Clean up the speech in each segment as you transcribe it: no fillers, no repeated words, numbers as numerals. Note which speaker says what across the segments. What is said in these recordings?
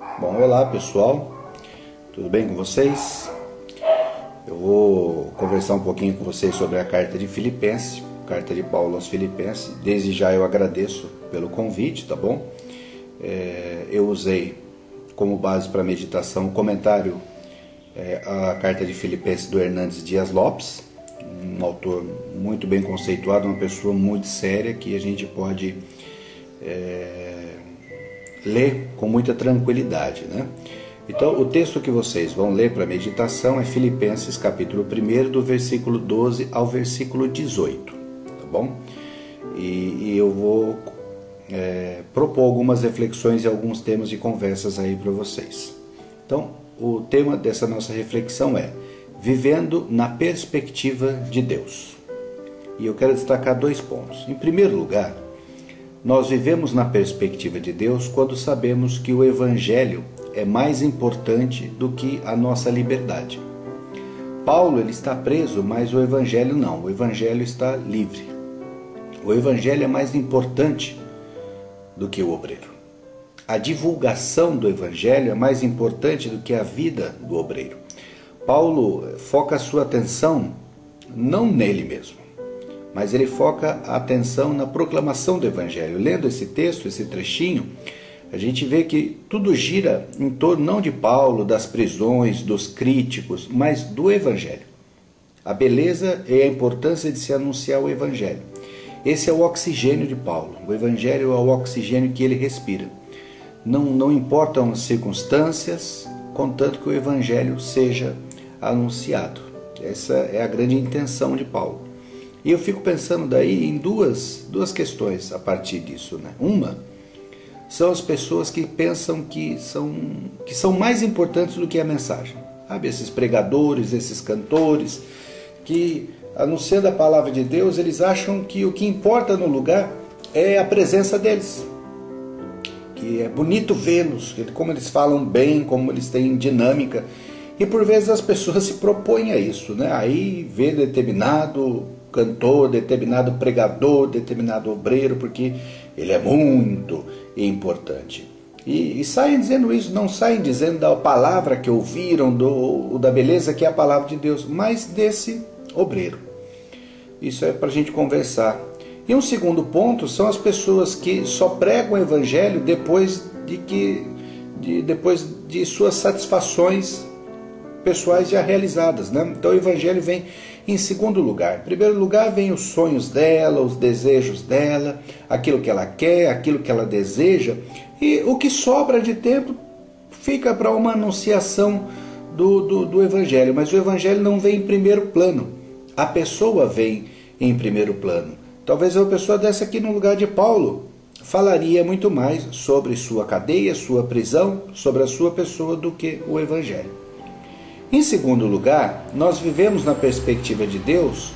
Speaker 1: Bom, olá pessoal, tudo bem com vocês? Eu vou conversar um pouquinho com vocês sobre a carta de Filipenses, carta de Paulo aos Filipenses. Desde já eu agradeço pelo convite, tá bom? Eu usei como base para meditação o comentário, a carta de Filipenses do Hernandes Dias Lopes, um autor muito bem conceituado, uma pessoa muito séria que a gente pode ler com muita tranquilidade, né? Então, o texto que vocês vão ler para meditação é Filipenses capítulo 1, do versículo 12 ao versículo 18, tá bom? E eu vou propor algumas reflexões e alguns temas de conversas aí para vocês. Então, o tema dessa nossa reflexão é Vivendo na Perspectiva de Deus. E eu quero destacar 2 pontos. Em primeiro lugar, nós vivemos na perspectiva de Deus quando sabemos que o Evangelho é mais importante do que a nossa liberdade. Paulo ele está preso, mas o Evangelho não. O Evangelho está livre. O Evangelho é mais importante do que o obreiro. A divulgação do Evangelho é mais importante do que a vida do obreiro. Paulo foca a sua atenção não nele mesmo, mas ele foca a atenção na proclamação do Evangelho. Lendo esse texto, esse trechinho, a gente vê que tudo gira em torno não de Paulo, das prisões, dos críticos, mas do Evangelho. A beleza e a importância de se anunciar o Evangelho. Esse é o oxigênio de Paulo. O Evangelho é o oxigênio que ele respira. Não importam as circunstâncias, contanto que o Evangelho seja anunciado. Essa é a grande intenção de Paulo. E eu fico pensando daí em duas questões a partir disso, né? Uma são as pessoas que pensam que são mais importantes do que a mensagem. Sabe, esses pregadores, esses cantores, que anunciando a palavra de Deus, eles acham que o que importa no lugar é a presença deles. Que é bonito vê-los, como eles falam bem, como eles têm dinâmica. E por vezes as pessoas se propõem a isso, né? Aí vê determinado cantor, determinado pregador, determinado obreiro, porque ele é muito importante. E saem dizendo isso, não saem dizendo da palavra que ouviram, da beleza que é a palavra de Deus, mas desse obreiro. Isso é para a gente conversar. E um segundo ponto são as pessoas que só pregam o Evangelho depois de suas satisfações pessoais já realizadas, né? Então o Evangelho vem em segundo lugar. Em primeiro lugar vem os sonhos dela, os desejos dela, aquilo que ela quer, aquilo que ela deseja, e o que sobra de tempo fica para uma anunciação do Evangelho. Mas o Evangelho não vem em primeiro plano, a pessoa vem em primeiro plano. Talvez uma pessoa dessa aqui no lugar de Paulo falaria muito mais sobre sua cadeia, sua prisão, sobre a sua pessoa do que o Evangelho. Em segundo lugar, nós vivemos na perspectiva de Deus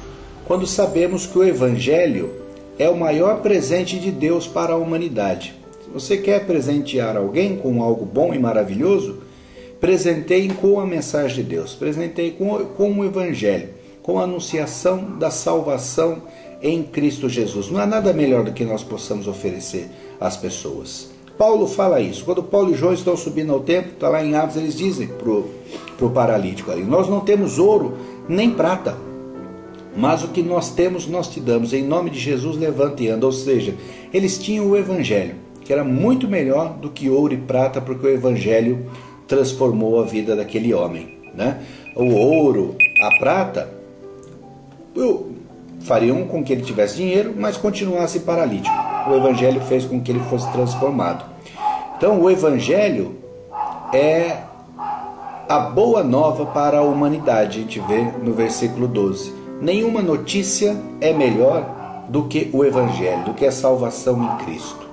Speaker 1: quando sabemos que o Evangelho é o maior presente de Deus para a humanidade. Se você quer presentear alguém com algo bom e maravilhoso, presenteie com a mensagem de Deus, presenteie com o Evangelho, com a anunciação da salvação em Cristo Jesus. Não há nada melhor do que nós possamos oferecer às pessoas. Paulo fala isso. Quando Paulo e João estão subindo ao templo, está lá em Atos, eles dizem para o paralítico ali: nós não temos ouro nem prata, mas o que nós temos nós te damos. Em nome de Jesus levanta e anda. Ou seja, eles tinham o Evangelho, que era muito melhor do que ouro e prata, porque o Evangelho transformou a vida daquele homem, né? O ouro, a prata fariam com que ele tivesse dinheiro, mas continuasse paralítico. O Evangelho fez com que ele fosse transformado. Então o Evangelho é a boa nova para a humanidade. A gente vê no versículo 12. Nenhuma notícia é melhor do que o Evangelho, do que a salvação em Cristo.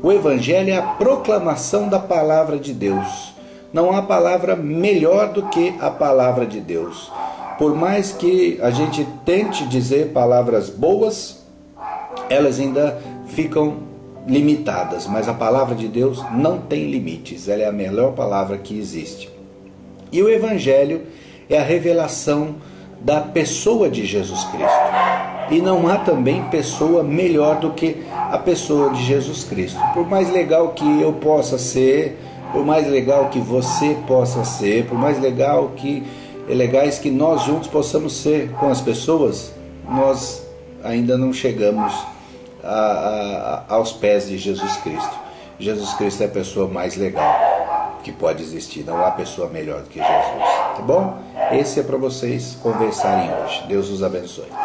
Speaker 1: O Evangelho é a proclamação da palavra de Deus. Não há palavra melhor do que a palavra de Deus. Por mais que a gente tente dizer palavras boas, elas ainda ficam limitadas, mas a palavra de Deus não tem limites, ela é a melhor palavra que existe. E o Evangelho é a revelação da pessoa de Jesus Cristo. E não há também pessoa melhor do que a pessoa de Jesus Cristo. Por mais legal que eu possa ser, por mais legal que você possa ser, por mais legais que nós juntos possamos ser com as pessoas, nós ainda não chegamos aos pés de Jesus Cristo. Jesus Cristo é a pessoa mais legal que pode existir, não há pessoa melhor do que Jesus, tá bom? Esse é para vocês conversarem hoje. Deus os abençoe.